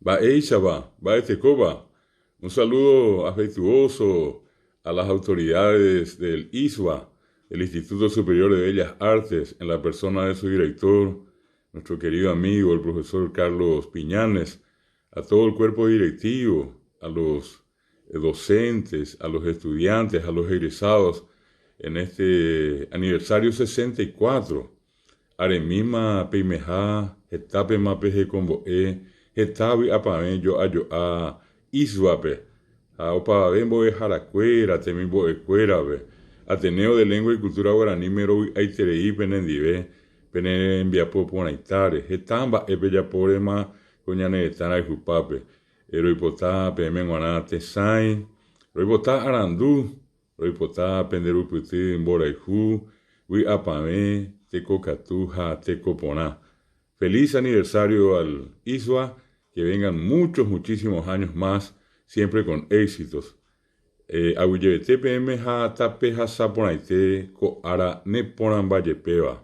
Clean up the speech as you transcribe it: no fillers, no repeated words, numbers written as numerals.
Baetecoba. Un saludo afectuoso a las autoridades del ISBA, el Instituto Superior de Bellas Artes, en la persona de su director, nuestro querido amigo, el profesor Carlos Piñanes, a todo el cuerpo directivo, a los docentes, a los estudiantes, a los egresados, en este aniversario 64. Aremima peimeja, etape mapeje combo etabi apamen yo ayo a iswape, a opa bembo e jaracuera, temimbo e cuerabe, Ateneo de Lengua y Cultura Guaraní mero aiterei penendive, penenviapo ponaitare, etamba epeyapore coñane etana y jupape, eroipota pemenguana tesai, roipota arandu, roipota penderuputi mboraihu, wi apame, tecocatuja, tecopona. Feliz aniversario al ISWA, que vengan muchísimos años más, siempre con éxitos. Aguillete PM ha tape ha saponaite ko ara neporan vallepeva.